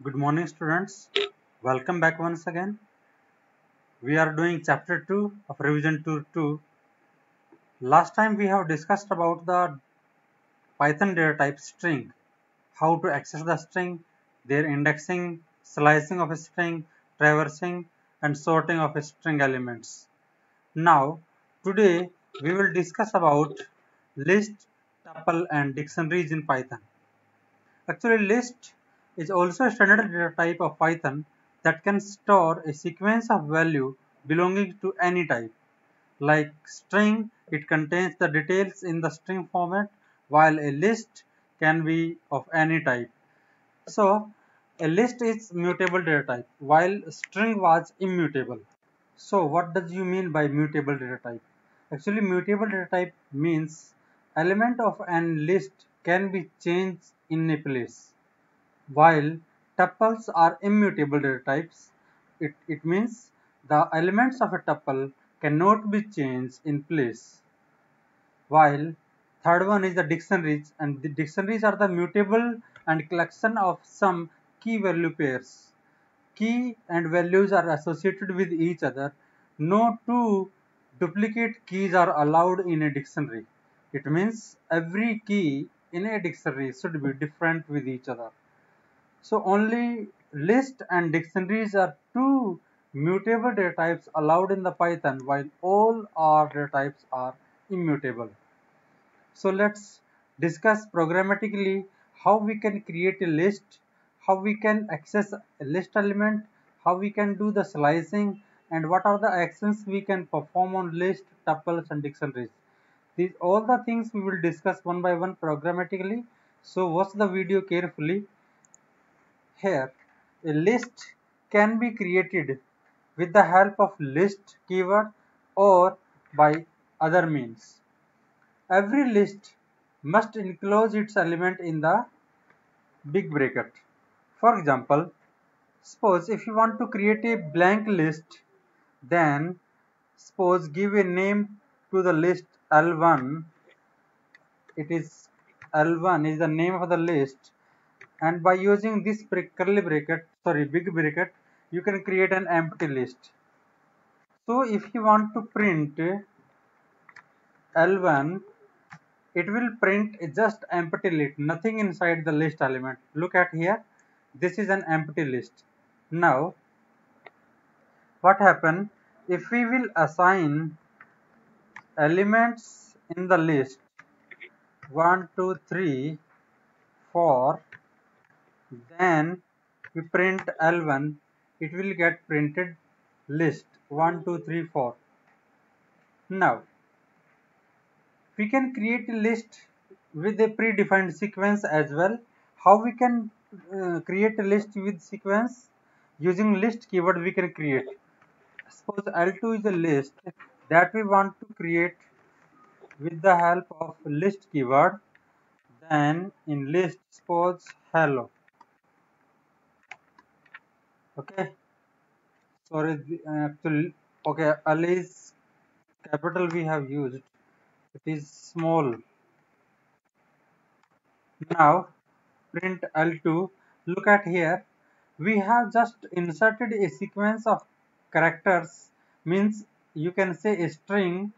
Good morning, students. Welcome back once again. We are doing chapter 2 of revision 2. Last time we have discussed about the Python data type string, how to access the string, their indexing, slicing of a string, traversing, and sorting of a string elements. Now, today we will discuss about list, tuple, and dictionaries in Python. Actually, list is also a standard data type of Python that can store a sequence of value belonging to any type. Like string, it contains the details in the string format, while a list can be of any type. So, a list is mutable data type, while string was immutable. So, what does you mean by mutable data type? Actually, mutable data type means element of an list can be changed in a place. While tuples are immutable data types, it means the elements of a tuple cannot be changed in place. While third one is the dictionaries, and the dictionaries are the mutable and collection of some key value pairs. Key and values are associated with each other. No two duplicate keys are allowed in a dictionary. It means every key in a dictionary should be different with each other. So only list and dictionaries are two mutable data types allowed in the Python, while all our data types are immutable. So let's discuss programmatically how we can create a list, how we can access a list element, how we can do the slicing, and what are the actions we can perform on list, tuples, and dictionaries. These all the things we will discuss one by one programmatically. So watch the video carefully. Here, a list can be created with the help of list keyword or by other means. Every list must enclose its element in the big bracket. For example, suppose if you want to create a blank list, then suppose give a name to the list L1. It is L1 is the name of the list, and by using this curly bracket, sorry, big bracket, you can create an empty list. So if you want to print L1, it will print just empty list, nothing inside the list element. Look at here, this is an empty list. Now what happen if we will assign elements in the list 1 2 3 4, then we print L1, it will get printed list 1 2 3 4. Now we can create a list with a predefined sequence as well. How we can create a list with sequence? Using list keyword we can create. Suppose L2 is a list that we want to create with the help of list keyword. Then in list suppose hello. Okay. Sorry, actually, okay, L is capital we have used. It is small. Now print L2. Look at here. We have just inserted a sequence of characters, means you can say a string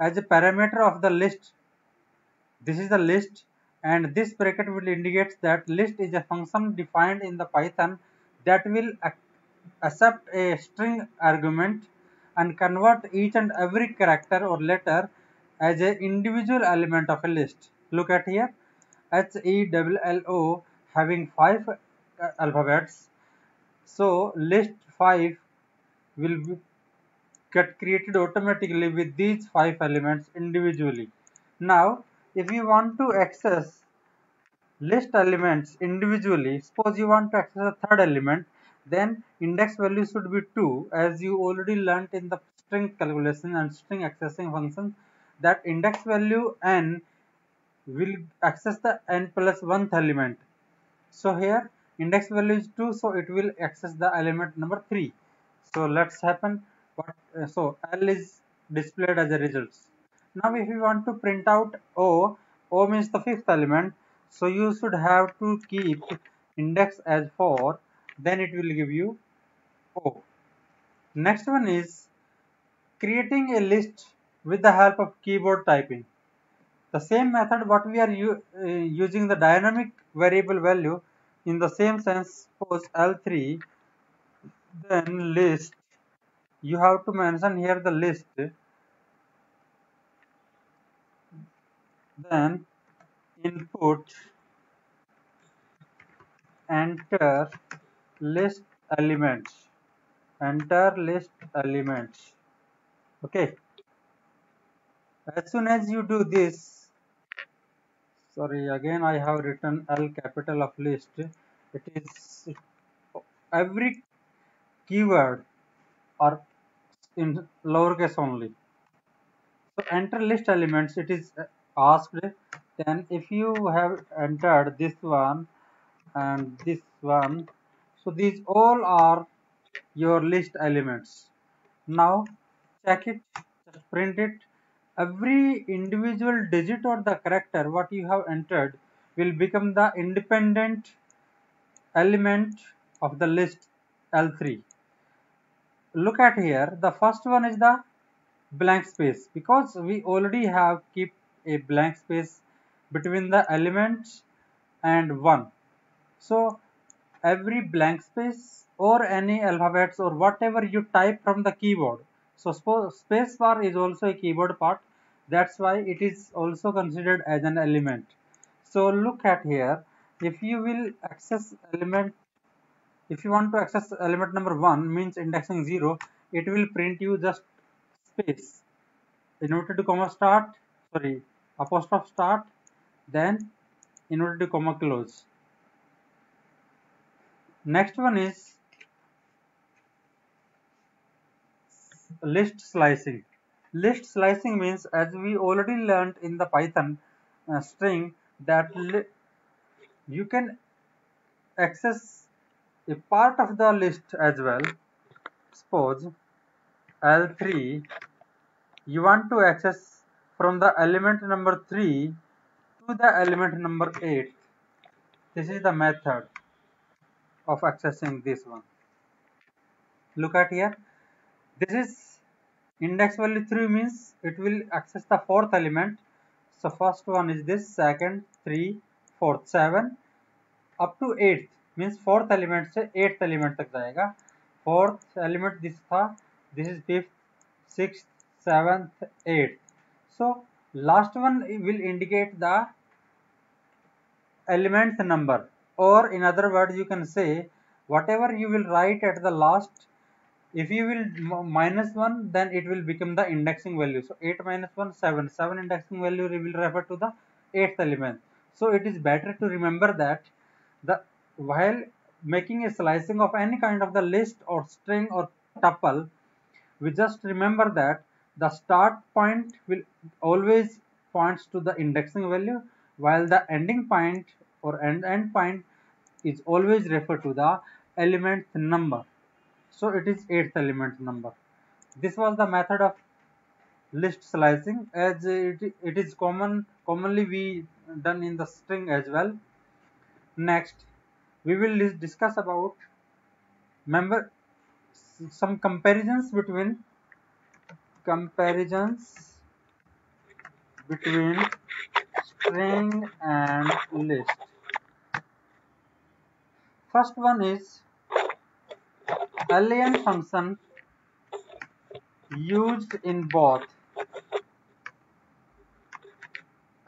as a parameter of the list. This is the list, and this bracket will indicate that list is a function defined in the Python that will accept a string argument and convert each and every character or letter as an individual element of a list. Look at here, HELLO having 5 alphabets, so list 5 will get created automatically with these 5 elements individually. Now if you want to access list elements individually, suppose you want to access a third element, then index value should be 2, as you already learnt in the string calculation and string accessing function, that index value n will access the n plus 1th element. So here index value is 2, so it will access the element number 3. So let's happen what so L is displayed as a result. Now if you want to print out O means the 5th element, so you should have to keep index as 4 then it will give you O. Next one is creating a list with the help of keyboard typing. The same method what we are using the dynamic variable value in the same sense. Suppose L3, then list, you have to mention here the list, then input, enter list elements, enter list elements. Okay, as soon as you do this, sorry, again I have written L capital of list. It is every keyword or in lowercase only. So enter list elements, it is asked. Then if you have entered this one and this one, so these all are your list elements. Now check it, just print it. Every individual digit or the character what you have entered will become the independent element of the list L3. Look at here, the first one is the blank space, because we already have keep a blank space between the elements and 1. So every blank space or any alphabets or whatever you type from the keyboard, so space bar is also a keyboard part, that's why it is also considered as an element. So look at here, if you will access element, if you want to access element number 1 means indexing 0, it will print you just space, inverted comma start, sorry, apostrophe start, then inverted comma close. Next one is list slicing. List slicing means, as we already learned in the Python string, that you can access a part of the list as well. Suppose L3, you want to access from the element number 3 to the element number 8. This is the method of accessing this one. Look at here, this is index value 3 means it will access the 4th element. So first one is this, second, 3, 4th, 7 up to 8th means 4th element से 8th element तक जाएगा. 4th element this था, this is 5th, 6th, 7th, 8th. So last one will indicate the element number, or in other words you can say whatever you will write at the last, if you will minus 1, then it will become the indexing value. So 8 minus 1, 7. 7 indexing value will refer to the 8th element. So it is better to remember that while making a slicing of any kind of the list or string or tuple, we just remember that the start point will always points to the indexing value, while the ending point or end point is always refer to the element number. So it is 8th element number. This was the method of list slicing, as it is commonly we done in the string as well. Next, we will discuss about some comparisons between string and list. First one is len function used in both.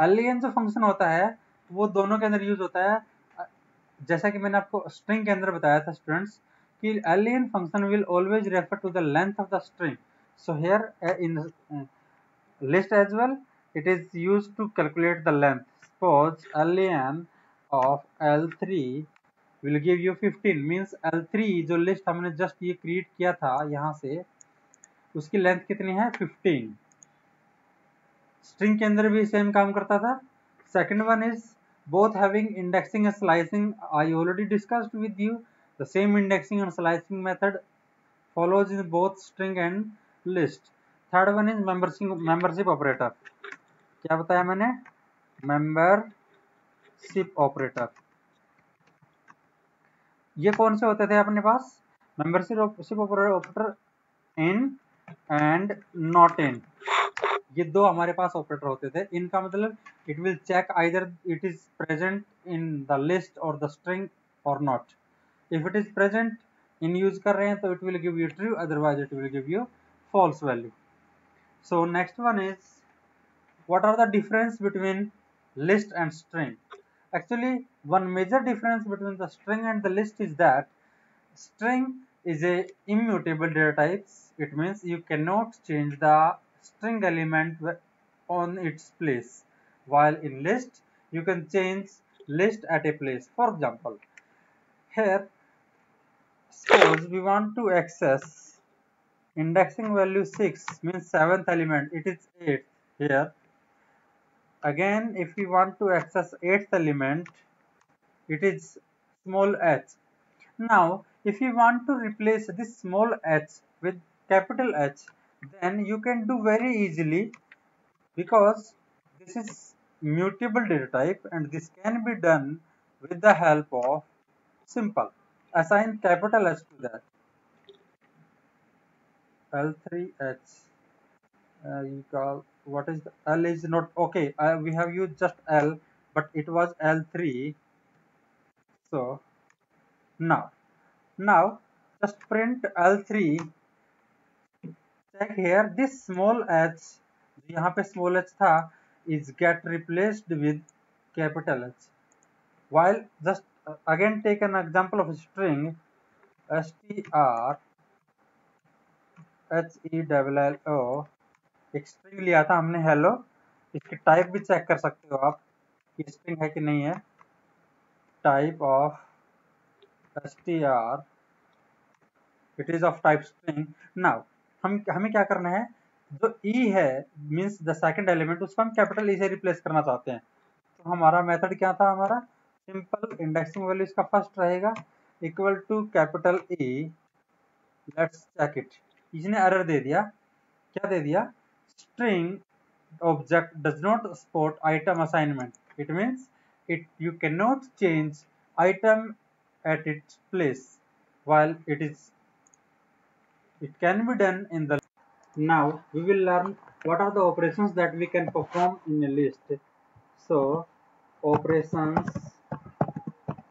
len जो function होता है वो दोनों के अंदर use होता है, जैसा कि मैंने आपको स्ट्रिंग के अंदर बताया था स्टूडेंट्स कि len function will always refer to the length of the string. So here in list as well, it is used to calculate the length. Suppose len of L3 will give you 15 means L3 जो list हमने just ये create किया था यहाँ से, उसकी length कितनी है 15. स्ट्रिंग के अंदर भी सेम काम करता था. Second one is both having indexing and slicing. I already discussed with you the same indexing and slicing method follows in both string and list. Third one is membership operator. क्या बताया मैंने? membership operator. ये कौन से होते थे अपने पास? Membership operator in and not in, ये दो हमारे पास ऑपरेटर होते थे। इनका मतलब it will check either it is present in the list or the string or not. If it is present in use कर रहे हैं तो it will give you true, otherwise it will give you false value. So next one is, what are the difference between list and string? Actually, one major difference between the string and the list is that string is a immutable data types. It means you cannot change the string element on its place, while in list you can change list at a place. For example, here suppose we want to access indexing value 6 means 7th element, it is 8 here. Again, if we want to access 8th element, it is small h. Now, if you want to replace this small h with capital H, then you can do very easily, because this is mutable data type and this can be done with the help of simple. Assign capital H to that. L3H. You call, what is the L is not okay. We have used just L, but it was L3. So now just print L3. Check here, this small h, यहाँ पे small h था, is get replaced with capital H. While just again take an example of a string str hello, एक string लिया था हमने hello, इसकी type भी check कर सकते हो आप कि स्ट्रिंग है कि नहीं है। Type of str, it is of type string. Now हमें क्या करना है, जो ई है मींस द सेकंड एलिमेंट, उसको हम कैपिटल ई से रिप्लेस करना चाहते हैं। तो हमारा मेथड क्या था, हमारा सिंपल इंडेक्सिंग वैल्यू इसका फर्स्ट रहेगा equal to capital E. Let's check it. इसने एरर दे दिया, क्या दे दिया, string object does not support item assignment. It means you cannot change item at its place, while it can be done in the. Now we will learn what are the operations that we can perform in a list. So operations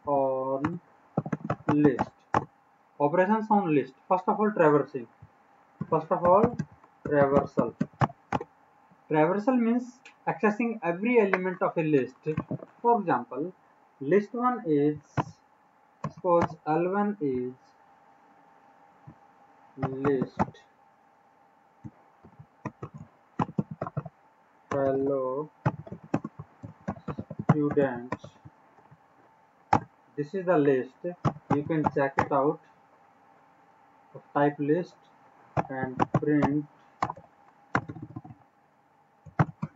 on list. Operations on list. First of all, traversing. Traversal. Traversal means accessing every element of a list. For example, list 1 is, suppose L1 is list hello students. This is the list. You can check it out of type list and print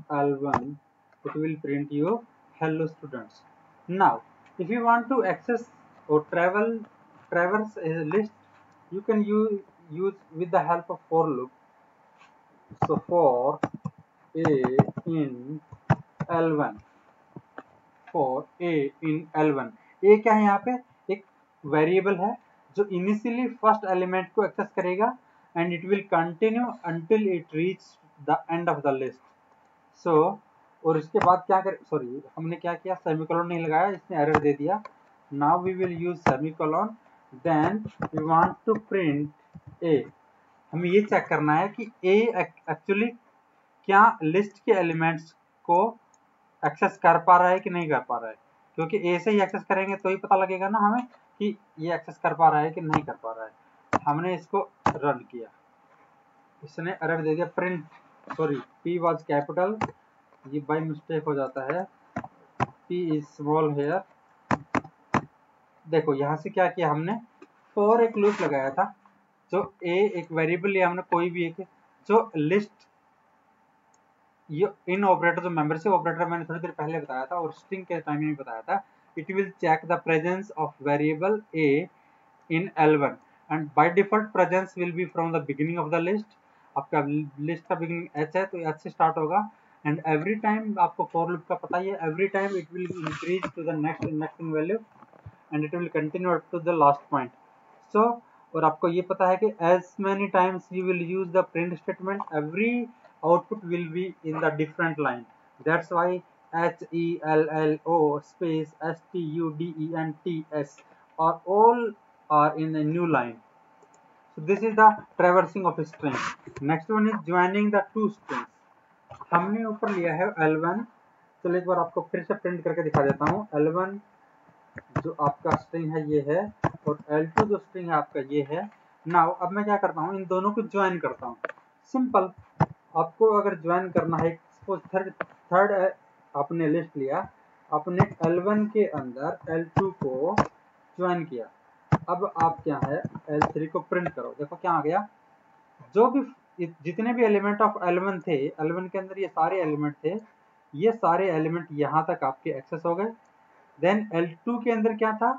L1. It will print you hello students. Now, if you want to access or traverse a list, you can use with the help of for loop. So for a in L1, for a in L1, a क्या है यहाँ पे, एक variable है जो initially first element को access करेगा and it will continue until it reach the end of the list. So और इसके बाद क्या कर, सॉरी हमने क्या किया, सेमीकोलन नहीं लगाया, इसने एरर दे दिया। Now we will use semicolon, then we want to print A. हमें ये चेक करना है कि ए एक्चुअली क्या लिस्ट के एलिमेंट्स को एक्सेस कर पा रहा है कि नहीं कर पा रहा है, क्योंकि ए से ही एक्सेस करेंगे तो ही पता लगेगा ना हमें कि ये एक्सेस कर पा रहा है कि नहीं कर पा रहा है। हमने इसको रन किया, इसने एरर दे दिया print, sorry P was capital, ये बाय मिस्टेक हो जाता है, P is स्मॉल हेयर। देखो यहाँ से क्या किया हमने, फॉर एक लूप लगाया था, जो a एक वेरिएबल लिया हमने कोई भी एक, जो लिस्ट ये इन ऑपरेटर, जो मेंबरशिप ऑपरेटर मैंने थोड़ी देर पहले बताया था और स्ट्रिंग के टाइम में बताया था, it will check the presence of variable a in L1 and by default presence will be from the beginning of the list. आपका लिस्ट का बिगिनिंग h है तो h से स्टार्ट होगा एंड एवरी टाइम आपको फॉर लूप का पता ही है, every time it will increase to the next indexing value and it will continue up to the last point. So और आपको ये पता है कि as many times you will use the print statement, every output will be in the different line. That's why HELLO space STUDENTS are all are in a new line. So this is the traversing of a string. Next one is joining the two strings. हमने ऊपर लिया है L1, चलो एक बार आपको फिर से print करके दिखा देता हूँ। L1 जो आपका स्ट्रिंग है ये है, और L2 जो स्ट्रिंग है आपका ये है। नाउ अब मैं क्या करता हूँ, इन दोनों को ज्वाइन करता हूँ। सिंपल, आपको अगर ज्वाइन करना है, सपोज थर्ड आपने लिस्ट लिया, आपने L1 के अंदर L2 को ज्वाइन किया। अब आप क्या है L3 को प्रिंट करो, देखो क्या आ गया। जो भी जितने भी एलिमेंट ऑफ L1 थे, L1 के अंदर ये सारे एलिमेंट थे, ये सारे एलिमेंट यहाँ तक आपके एक्सेस हो गए। देन L2 के अंदर क्या था,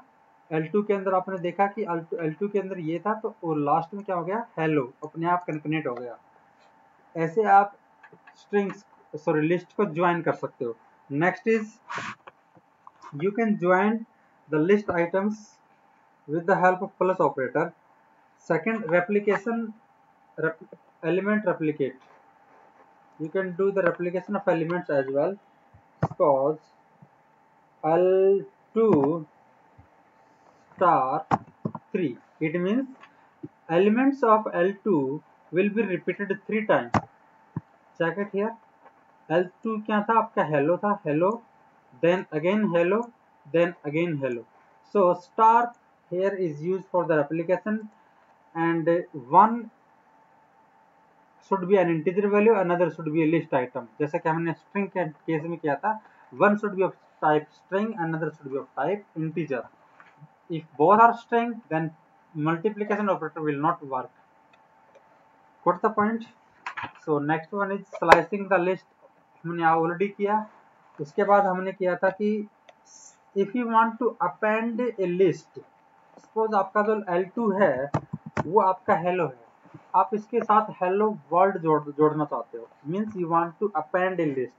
L2 के अंदर आपने देखा कि L2 के अंदर ये था, तो लास्ट में क्या हो गया, हेलो, अपने आप कनेक्ट हो गया। ऐसे आप स्ट्रिंग्स लिस्ट को ज्वाइन कर सकते हो। Next is you can join the list items with the help of plus operator. Second, replication, element replicate. You can do the replication of elements as well. Suppose L2 star 3. It means elements of L2 will be repeated 3 times. Check it here. L2 क्या था आपका, hello था, hello, then again hello, then again hello. So star here is used for the replication, and one should be an integer value, another should be a list item. जैसे कि हमने string के case में किया था, one should be of type string, another should be of type integer. If both are string, then multiplication operator will not work. Got the point? So next one is slicing the list. हमने already किया। उसके बाद हमने किया था कि if you want to append a list, suppose आपका जो L2 है वो आपका हेलो है, आप इसके साथ हेलो वर्ल्ड जोड़ना चाहते हो, means you want to append a list,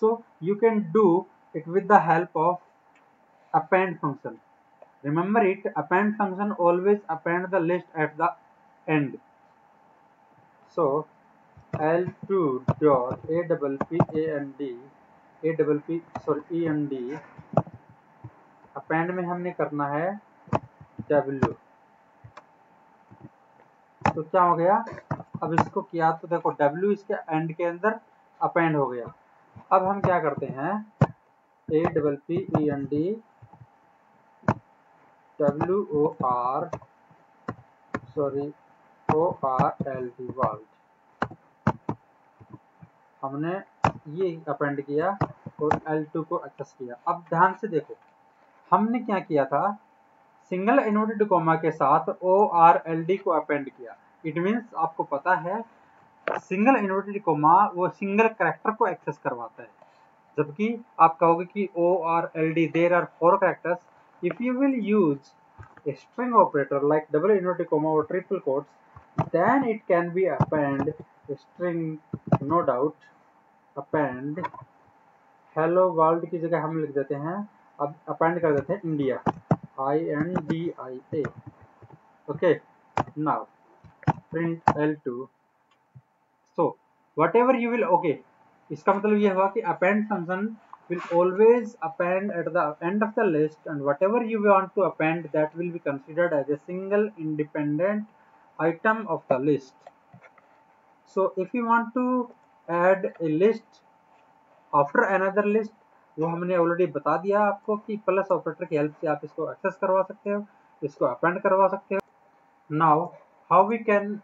so you can do it with the help of append function. Remember it, append function always append the list at the end. So L2 dot APPEND append में हमने करना है W. तो क्या हो गया, अब इसको किया तो देखो W इसके एंड के अंदर अपेंड हो गया. अब हम क्या करते हैं, APPEND WORLD वर्ल्ड, हमने ये अपेंड किया और L2 को एक्सेस किया. अब ध्यान से देखो, हमने क्या किया था, सिंगल इनवर्टेड कॉमा के साथ ORLD को अपेंड किया. इट मीन्स आपको पता है सिंगल इनवर्टेड कॉमा वो सिंगल कैरेक्टर को एक्सेस करवाता है, जबकि आप कहोगे कि ORLD there are 4 characters. If you will use a string operator like double inverted comma or triple quotes, then it can be append a string, no doubt. append hello world की जगह हम लिख देते हैं, अब append कर देते हैं India, INDIA. okay, now print L2. so whatever you will, okay, इसका मतलब ये हुआ कि append function will always append at the end of the list, and whatever you want to append, that will be considered as a single independent item of the list. So if you want to add a list after another list, वो हमने already बता दिया आपको कि plus operator की help से आप इसको एक्सेस करवा सकते हो, इसको अपेंड करवा सकते हो. Now how we can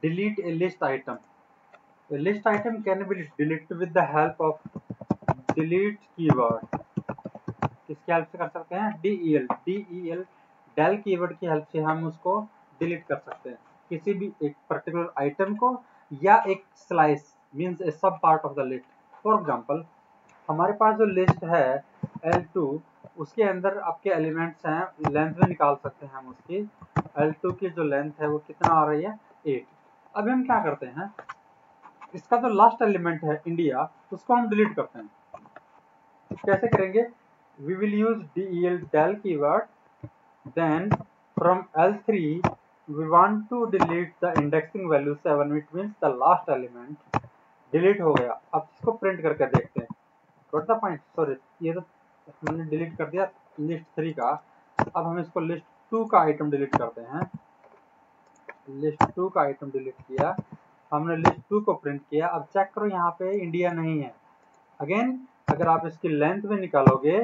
delete a list item. A list item can be deleted with the help of delete keyword. किसकी हेल्प से कर सकते हैं, del del कीवर्ड की हेल्प से हम उसको डिलीट कर सकते हैं, किसी भी एक पर्टिकुलर आइटम को या एक स्लाइस मींस ए सब part of the list. For example हमारे पास जो लिस्ट है L2, उसके अंदर आपके एलिमेंट्स हैं, लेंथ में निकाल सकते हैं हम उसकी. L2 की जो लेंथ है वो कितना आ रही है, 8. अब हम क्या करते हैं, इसका जो लास्ट एलिमेंट है इंडिया, उसको हम डिलीट करते हैं. कैसे करेंगे, we will use del keyword then from L3 we want to delete the indexing value 7, which means the last element delete हो गया। अब इसको प्रिंट करके देखते हैं। Got the point? Sorry, ये तो हमने डिलीट कर दिया लिस्ट 3 का। अब हम इसको लिस्ट 2 का आइटम डिलीट करते हैं। लिस्ट 2 का आइटम डिलीट किया, हमने लिस्ट 2 को प्रिंट किया। अब चेक करो यहाँ पे इंडिया नहीं है। अगेन अगर आप इसकी लेंथ में निकालोगे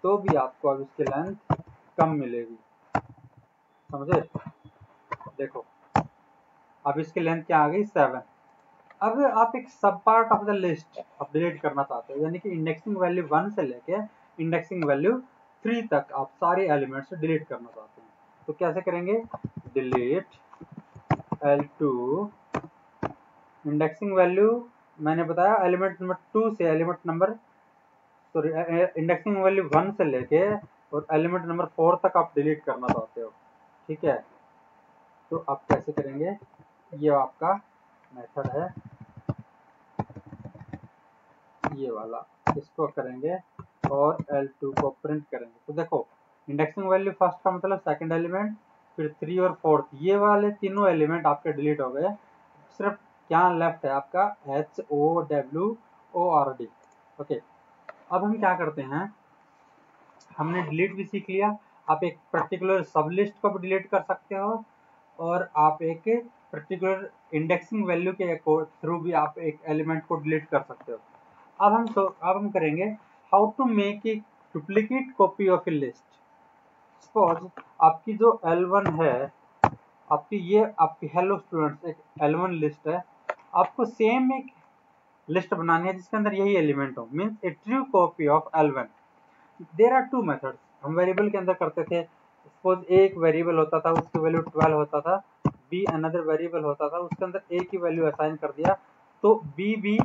तो भी आपको अब इसकी लेंथ कम मिलेगी, समझे? देखो अब इसकी लेंथ क्या आ गई 7। अब आप एक सब पार्ट ऑफ द लिस्ट आप डिलीट करना चाहते हो, यानी कि इंडेक्सिंग वैल्यू 1 से लेके इंडेक्सिंग वैल्यू 3 तक आप सारे एलिमेंट्स डिलीट करना चाहते हैं। तो कैसे करेंगे? डिलीट L2 इंडेक्सिंग वैल्यू, मैंने बताया एलिमेंट नंबर 2 से element number sorry indexing value 1 से लेके और एलिमेंट नंबर 4 तक आप डिलीट करना चाहते हो, ठीक है? तो आप कैसे करेंगे? ये आपका मेथड है, ये वाला, इसको करेंगे और L2 को प्रिंट करेंगे। तो देखो इंडेक्सिंग वैल्यू फर्स्ट का मतलब सेकंड एलिमेंट, फिर 3 और 4, ये वाले तीनों एलिमेंट आपके डिलीट हो गए। सिर्फ क्या लेफ्ट है आपका HOWORD। ओके, अब हम क्या करते हैं, हमने डिलीट भी सीख लिया। आप एक पर्टिकुलर सब लिस्ट को भी डिलीट कर सकते हो और आप एक पर्टिकुलर इंडेक्सिंग वैल्यू के थ्रू भी आप एक एलिमेंट को डिलीट कर सकते हो। अब हम करेंगे how to make a duplicate copy of a list. Suppose आपकी जो L1 है, आपकी हेलो स्टूडेंट्स एक L1 लिस्ट है, आपको सेम एक लिस्ट बनानी है जिसके अंदर यही एलिमेंट हो, means a true copy of L1। There are 2 methods हम वेरिएबल के अंदर करते थे। सपोज एक वेरिएबल होता था उसकी वैल्यू 12 होता था, बी अनदर वेरिएबल होता था उसके अंदर ए की वैल्यू असाइन कर दिया तो बी भी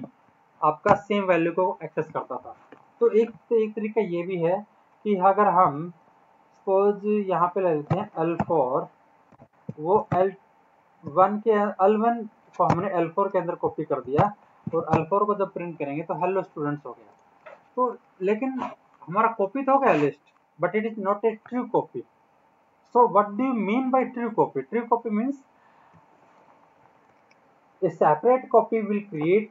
आपका सेम वैल्यू को एक्सेस करता था। तो एक तरीका ये भी है कि अगर हम सपोज यहाँ पे ले लेते हैं L4, वो L1 को हमने L4 के अंदर कॉपी कर दिया और L4 को जब प्रिंट करेंगे तो हेलो स्टूडेंट्स हो गया। तो लेकिन हमारा कॉपी तो हो गया list, but it is not a true copy. So what do you mean by true copy? True copy means a separate copy will create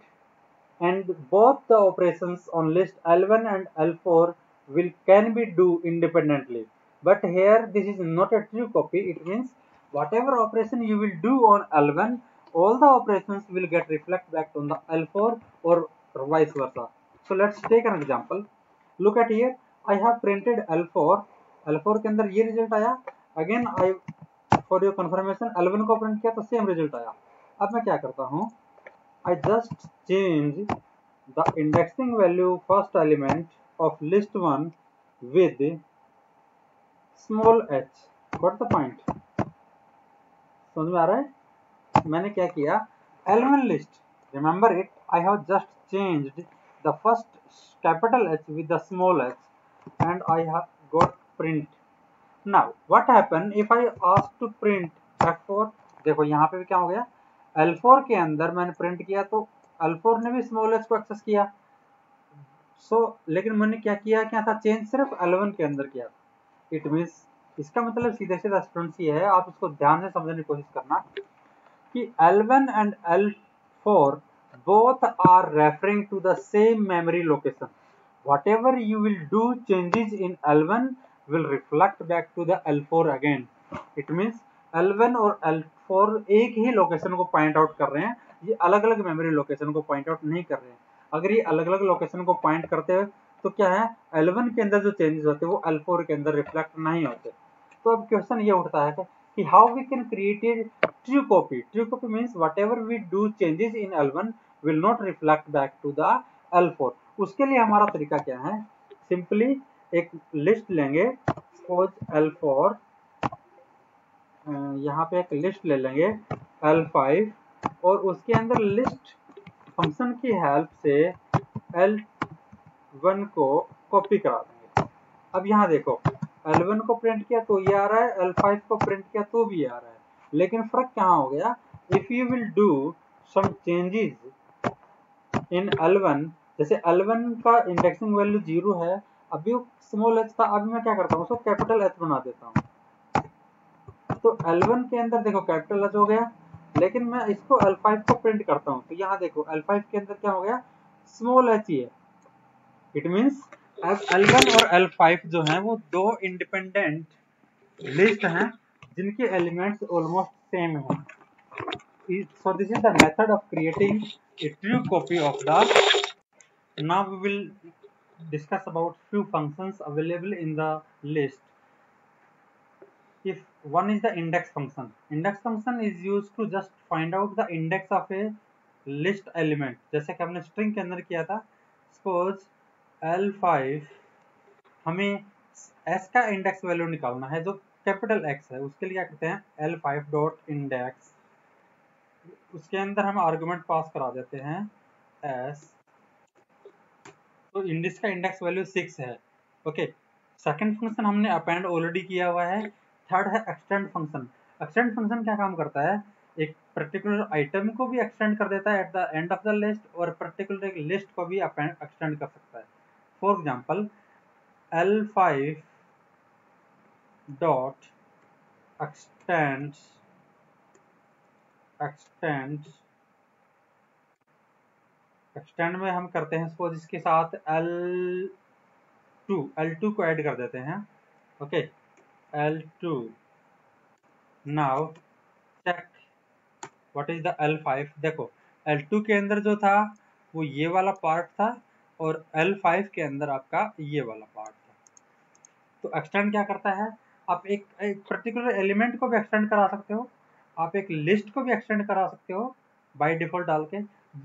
and both the operations on list L1 and L4 can be do independently. But here this is not a true copy. It means whatever operation you will do on L1, all the operations will get reflect back on the L4 or vice versa. So let's take an example. Look at here. I have printed L4. L4 के अंदर ये result आया। Again I for your confirmation L1 को print किया तो same result आया। अब मैं क्या करता हूँ, I just change the indexing value first element of list 1 with small h. Got the point? समझ में आ रहा है? मैंने क्या किया, L1 list, remember it, I have just changed the first capital H with the small h and I have got print. Now what happen if I ask to print F4? देखो यहाँ पे भी क्या हो गया, L4 के अंदर मैंने प्रिंट किया तो L4 ने भी स्मॉल h को एक्सेस किया। लेकिन मैंने क्या था, चेंज सिर्फ L1 के अंदर किया। इट मीन्स इसका मतलब सीधे सीधा स्टूडेंट्स ये है, आप इसको ध्यान से समझने की कोशिश करना कि L1 and L4 both are referring to the same memory location. Whatever you will do changes in L1 will reflect back to the L4 again. It means L1 और L4 एक ही लोकेशन को पॉइंट आउट कर रहे हैं, ये अलग अलग memory location को पॉइंट आउट नहीं कर रहे हैं। अगर ये अलग अलग लोकेशन को पॉइंट करते हैं तो क्या है, L1 के अंदर जो चेंजेस होते हैं वो L4 के अंदर रिफ्लेक्ट नहीं होते। तो अब क्वेश्चन ये उठता है कि how we can create a true copy. True copy means whatever we do changes in L1 will not reflect back to the L4। उसके लिए हमारा तरीका क्या है, सिंपली एक लिस्ट लेंगे, सपोज L4, यहाँ पे एक लिस्ट ले लेंगे L5 और उसके अंदर लिस्ट फंक्शन की हेल्प से L1 को कॉपी करा देंगे। अब यहाँ देखो L1 को प्रिंट किया तो ये आ रहा है, L5 को प्रिंट किया तो भी आ रहा है, लेकिन फर्क कहाँ हो गया, if you will do some changes in L1, जैसे L1 का इंडेक्सिंग वैल्यू 0 है, अभी वो स्मॉल h था, अभी मैं क्या करता हूँ उसको कैपिटल H बना देता हूँ। तो L1 के अंदर देखो कैपिटल H हो गया, लेकिन मैं इसको L5 को प्रिंट करता हूँ तो यहाँ देखो L5 के अंदर क्या हो गया, स्मॉल h ही है। इट मीन्स अब L1 और L5 जो हैं वो दो इंडिपेंडेंट लिस्ट हैं जिनके एलिमेंट्स ऑलमोस्ट सेम हैं। So this is the method of creating a true copy of the. Now we will discuss about few functions available in the list. If one is the index function is used to just find out the index of a list element, जैसे कि हमने string के अंदर किया था। Suppose L5 हमें s का index value निकालना है जो कैपिटल X है, उसके लिए क्या करते हैं L5 डॉट इंडेक्स, उसके अंदर हम आर्गुमेंट पास करा देते हैं s, तो इंडेक्स का इंडेक्स वैल्यू 6 है। ओके, सेकंड फंक्शन हमने अपेंड ऑलरेडी किया हुआ है। थर्ड है एक्सटेंड फंक्शन। एक्सटेंड फंक्शन क्या काम करता है, एक पर्टिकुलर आइटम को भी एक्सटेंड कर देता है eight the end of the list और पर्टिकुलर एक लिस्ट को भी एक्सटेंड कर सकता है। For example L5 dot extend में हम करते हैं सपोज इसके साथ L2 को ऐड कर देते हैं। Okay, L2 now check what is the L5। देखो L2 के अंदर जो था वो ये वाला पार्ट था और L5 के अंदर आपका ये वाला पार्ट था। तो एक्सटेंड क्या करता है, आप एक पर्टिकुलर एलिमेंट को भी एक्सटेंड करा सकते हो, आप एक लिस्ट को भी एक्सटेंड करा सकते हो बाय डिफॉल्ट डाल के,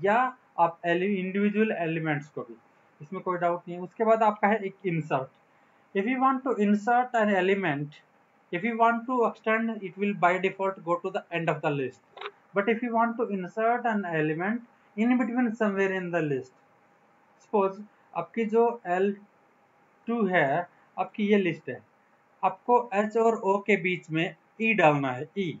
या आप इंडिविजुअल एलिमेंट्स को भी, इसमें कोई डाउट नहीं है। उसके बाद आपका है एक insert. If you want to insert an element, if you want to extend it will by default go to the end of the list, but if you want to insert an element in between somewhere in the list, suppose आपकी जो L2 है, आपकी ये list है, आपको H और O के बीच में E डालना है। E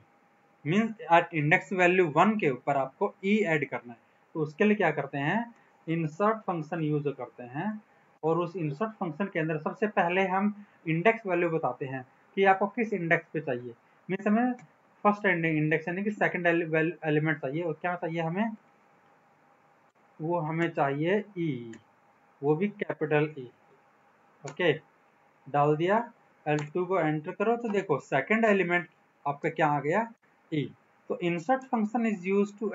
means at index value 1 के ऊपर आपको E ऐड करना है। तो उसके लिए क्या करते हैं, इंसर्ट फंक्शन यूज करते हैं, और उस इंसर्ट फंक्शन के अंदर सबसे पहले हम इंडेक्स वैल्यू बताते हैं कि आपको किस इंडेक्स पे चाहिए। मीन्स हमें फर्स्ट इंडेक्स यानी कि सेकंड एलिमेंट चाहिए, और क्या चाहिए हमें, वो हमें चाहिए E, वो भी कैपिटल E। ओके, डाल दिया, L2 को एंटर करो तो देखो सेकंड एलिमेंट आपका क्या आ गया, E। तो insert function is used to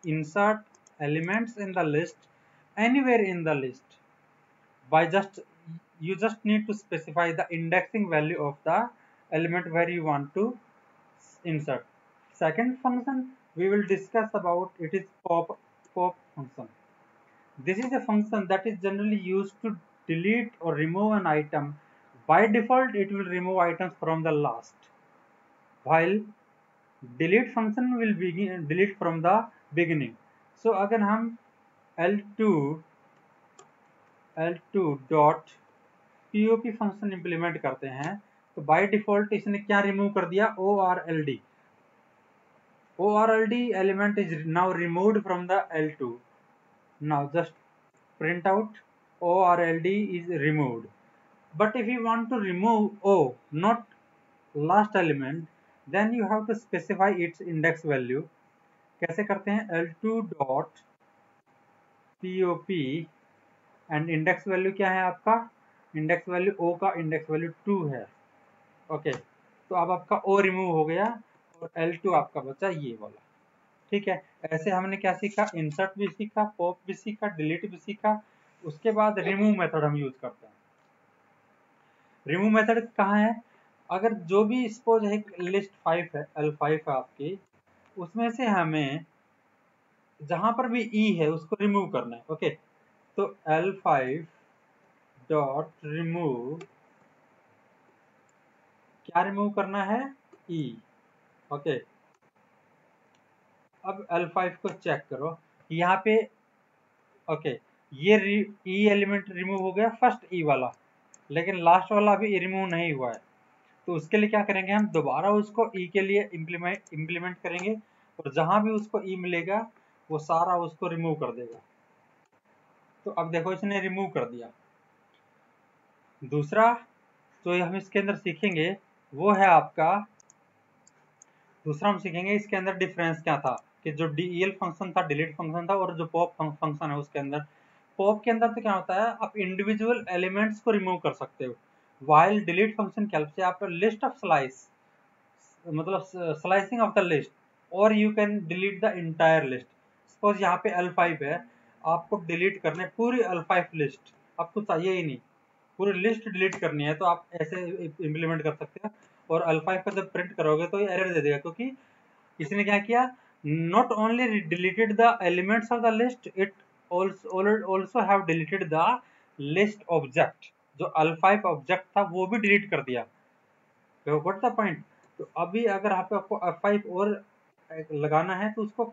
insert elements in the list anywhere in the list by you just need to specify the indexing value of the element where you want to insert. Second function we will discuss about, it is pop function. This is a function that is generally used to delete or remove an item. By default it will remove items from the last, while delete function will delete from the beginning. So अगर हम L2 dot pop function implement करते हैं तो by default इसने क्या remove कर दिया, ORLD element is now removed from the L2। Now just print out ORLD is removed. But if you want to remove O, not last element, then you have to specify its index value. कैसे करते हैं, L2 dot pop and index value क्या है आपका, index value O का index value 2 है। Okay, तो अब आपका O रिमूव हो गया और L2 आपका बचा ये वाला। ठीक है, ऐसे हमने क्या सीखा, इंसर्ट भी सीखा, पॉप भी सीखा, डिलीट भी सीखा। उसके बाद रिमूव मेथड हम यूज करते हैं। रिमूव मेथड कहाँ है, अगर जो भी सपोज एक लिस्ट 5 है, L5 है आपकी, उसमें से हमें जहां पर भी E है उसको रिमूव करना है। ओके, तो L5 डॉट रिमूव, क्या रिमूव करना है, E। ओके, अब L5 को चेक करो यहाँ पे। ओके, ये E एलिमेंट रिमूव हो गया, फर्स्ट E वाला, लेकिन लास्ट वाला अभी रिमूव नहीं हुआ है। तो उसके लिए क्या करेंगे, हम दोबारा उसको E के लिए इम्प्लीमेंट करेंगे, और जहां भी उसको E मिलेगा वो सारा उसको रिमूव कर देगा। तो अब देखो इसने रिमूव कर दिया। दूसरा जो हम इसके अंदर सीखेंगे वो है आपका दूसरा हम सीखेंगे इसके अंदर डिफरेंस क्या था, कि जो del फंक्शन था, डिलीट फंक्शन था, और जो पॉप फंक्शन है उसके अंदर, पॉप के अंदर तो क्या होता है, आप इंडिविजुअल एलिमेंट्स को रिमूव कर सकते हो, वाइल डिलीट फंक्शन की हेल्प से आप लिस्ट ऑफ स्लाइस, मतलब स्लाइसिंग ऑफ द लिस्ट, और you can delete the entire list. Suppose यहाँ पे L5 है, आपको डिलीट करने पूरी L5 लिस्ट, आपको चाहिए ही नहीं, पूरी लिस्ट डिलीट करनी है, तो आप ऐसे इम्प्लीमेंट कर सकते हो। और L5 का जब प्रिंट करोगे तो ये एरर दे देगा, क्योंकि इसने क्या किया, not only deleted the elements of the list, it also have deleted the list object, जो L5 ऑब्जेक्ट था वो भी डिलीट कर दिया। What the point. तो अभी अगर आपको F5 और लगाना है तो उसको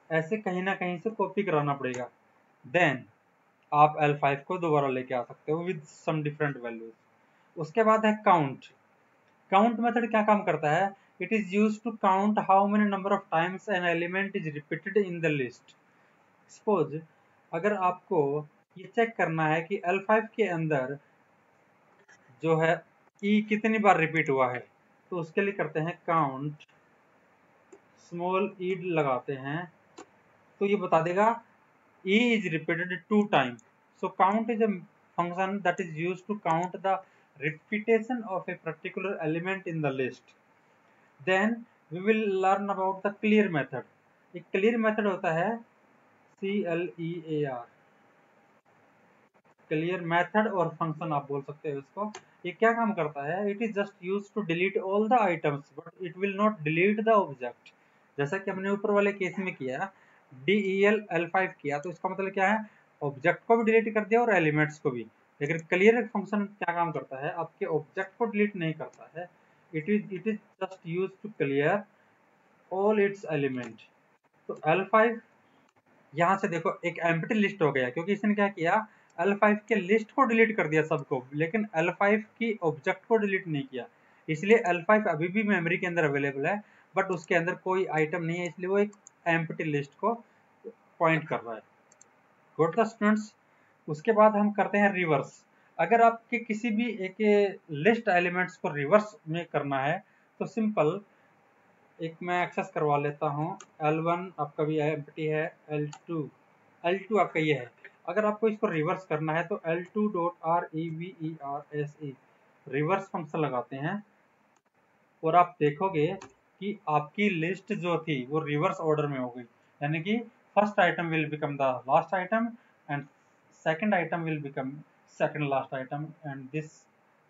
ऐसे कहीं ना कहीं से कॉपी कराना पड़ेगा, देन आप L5 को दोबारा लेके आ सकते हो विद सम डिफरेंट वैल्यूज। उसके बाद है काउंट। काउंट मेथड क्या काम करता है, it is used to count how many number of times an element is repeated in the list. Suppose अगर आपको ये चेक करना है कि L5 के अंदर जो है ई कितनी बार रिपीट हुआ है, तो उसके लिए करते हैं काउंट स्मॉल ई लगाते हैं, तो ये बता देगा e is repeated 2 times. So count is a function that is used to count the repetition of a particular element in the list. Then we will learn about the clear method. एक clear method होता है CLEAR, clear method और function आप बोल सकते हो इसको। ये क्या काम करता है, it is just used to delete all the items but it will not delete the object। जैसा कि हमने ऊपर वाले केस में किया, del L5 किया, तो इसका मतलब क्या है, ऑब्जेक्ट को भी डिलीट कर दिया और एलिमेंट्स को भी। लेकिन क्लियर फंक्शन क्या काम करता है, आपके ऑब्जेक्ट को डिलीट नहीं करता है, it is just use to clear all its element. तो L5 यहाँ से देखो एक एम्प्टी लिस्ट हो गया, क्योंकि इसने क्या किया, L5 के लिस्ट को डिलीट कर दिया सबको, लेकिन L5 की ऑब्जेक्ट को डिलीट नहीं किया। इसलिए L5 अभी भी मेमोरी के अंदर अवेलेबल है, बट उसके अंदर कोई आइटम नहीं है, इसलिए वो एक एम्प्टी लिस्ट को पॉइंट कर रहा है। Good the students. उसके बाद हम करते हैं रिवर्स। अगर आपके किसी भी एक लिस्ट एलिमेंट्स को रिवर्स में करना है तो सिंपल, एक मैं एक्सेस करवा लेता हूँ। L1 आपका भी एम्प्टी है, L2 आपका ये है। अगर आपको इसको रिवर्स करना है तो L2.REVERSE रिवर्स फंक्शन लगाते हैं, और आप देखोगे कि आपकी लिस्ट जो थी वो रिवर्स ऑर्डर में हो गई, यानी कि first item will become the last item and second item will become second last item and this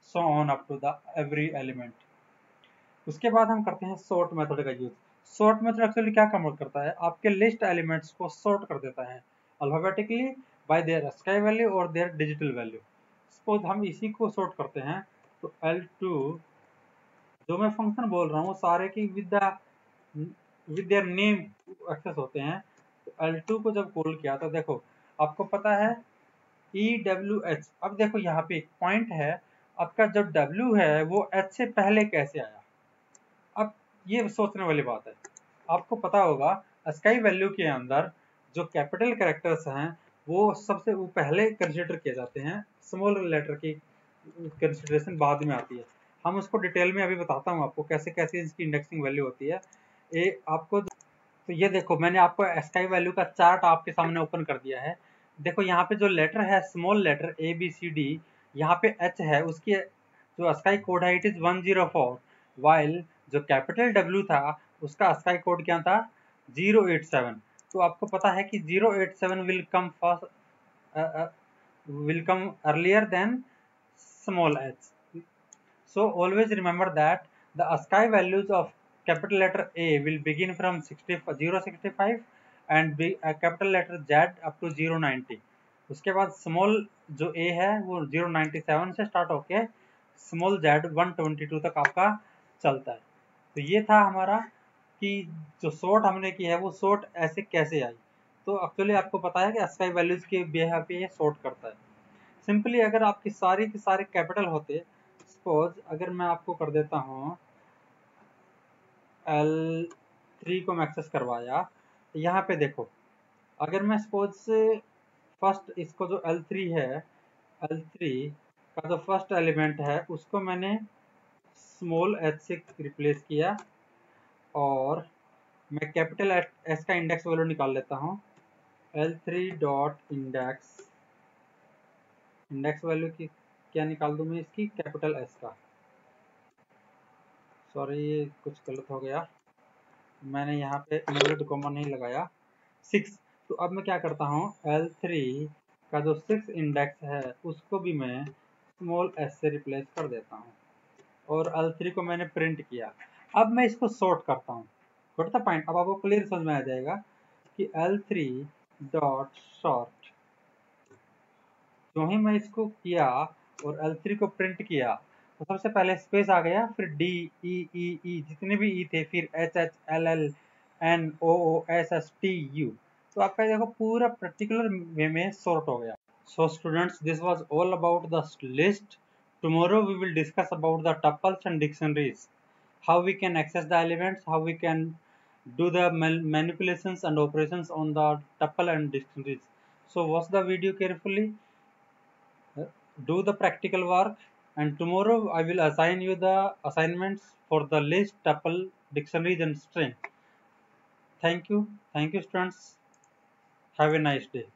so on up to the every element. उसके बाद हम करते हैं सॉर्ट मेथड का यूज। सॉर्ट मेथड एक्चुअली क्या काम करता है, आपके लिस्ट एलिमेंट्स को सॉर्ट कर देता है alphabetically bye there ASCII value और देयर डिजिटल वैल्यू। सपोज हम इसी को सॉर्ट करते हैं, तो L2 जो मैं फंक्शन बोल रहा हूँ सारे की विद देयर नेम एक्सेस होते हैं। तो L2 को जब कॉल किया तो देखो आपको पता है EWH। अब देखो यहाँ पे एक पॉइंट है, आपका जो W है वो H से पहले कैसे आया। अब ये सोचने वाली बात है, आपको पता होगा ASCII वैल्यू के अंदर जो कैपिटल कैरेक्टर्स हैं वो सबसे वो पहले कंसिडर किए जाते हैं, स्मॉल लेटर की कंसिडरेशन बाद में आती है। हम उसको डिटेल में अभी बताता हूँ आपको कैसे कैसे इसकी इंडेक्सिंग वैल्यू होती है। आपको तो ये देखो मैंने आपको ASCII वैल्यू का चार्ट आपके सामने ओपन कर दिया है। देखो यहाँ पे जो लेटर है स्मॉल लेटर ABCD, यहाँ पे H है, उसकी जो ASCII कोड है इट इज 104, वाइल जो कैपिटल W था उसका ASCII कोड क्या था 087। तो आपको पता है कि 087 will come first will come earlier than small h. So always remember that the ASCII values of capital letter A will begin from 065 and capital letter Z up to 090। उसके बाद small जो A है वो 097 से start होके small Z 122 तक आपका चलता है। तो ये था हमारा कि जो सॉर्ट हमने की है वो सॉर्ट ऐसे कैसे आई। तो एक्चुअली आपको पता है कि ASCII वैल्यूज के बिहाफ पे ये सॉर्ट करता है। सिंपली अगर आपकी सारी के सारे कैपिटल होते, सपोज अगर मैं आपको कर देता हूँ L3 को मैं एक्सेस करवाया, तो यहाँ पे देखो अगर मैं सपोज से फर्स्ट इसको जो L3 है, L3 का जो फर्स्ट एलिमेंट है उसको मैंने स्मॉल h से रिप्लेस किया, और मैं कैपिटल एस का इंडेक्स वैल्यू निकाल लेता हूँ। L3 डॉट इंडेक्स वैल्यू की क्या निकाल दूँ मैं इसकी, कैपिटल एस का। सॉरी ये कुछ गलत हो गया, मैंने यहाँ पे इन्वर्टेड कॉमा नहीं लगाया। 6। तो अब मैं क्या करता हूँ, L3 का जो 6 इंडेक्स है उसको भी मैं स्मॉल s से रिप्लेस कर देता हूँ और L3 को मैंने प्रिंट किया। अब मैं इसको सॉर्ट करता हूँ। Got the point? अब आपको क्लियर समझ में आ जाएगा कि L3 डॉट सॉर्ट, जो ही मैं इसको किया और L3 को प्रिंट किया तो सबसे पहले स्पेस आ गया, फिर D E E E जितने भी E थे, फिर H H L L N O O S S T U। तो आपका देखो पूरा पर्टिकुलर वे में सॉर्ट हो गया। So students, this was all about the list. Tomorrow we will discuss about the tuples and dictionaries, how we can access the elements, how we can do the manipulations and operations on the tuple and dictionaries. So watch the video carefully, do the practical work, and tomorrow I will assign you the assignments for the list, tuple, dictionaries and string. Thank you students. Have a nice day.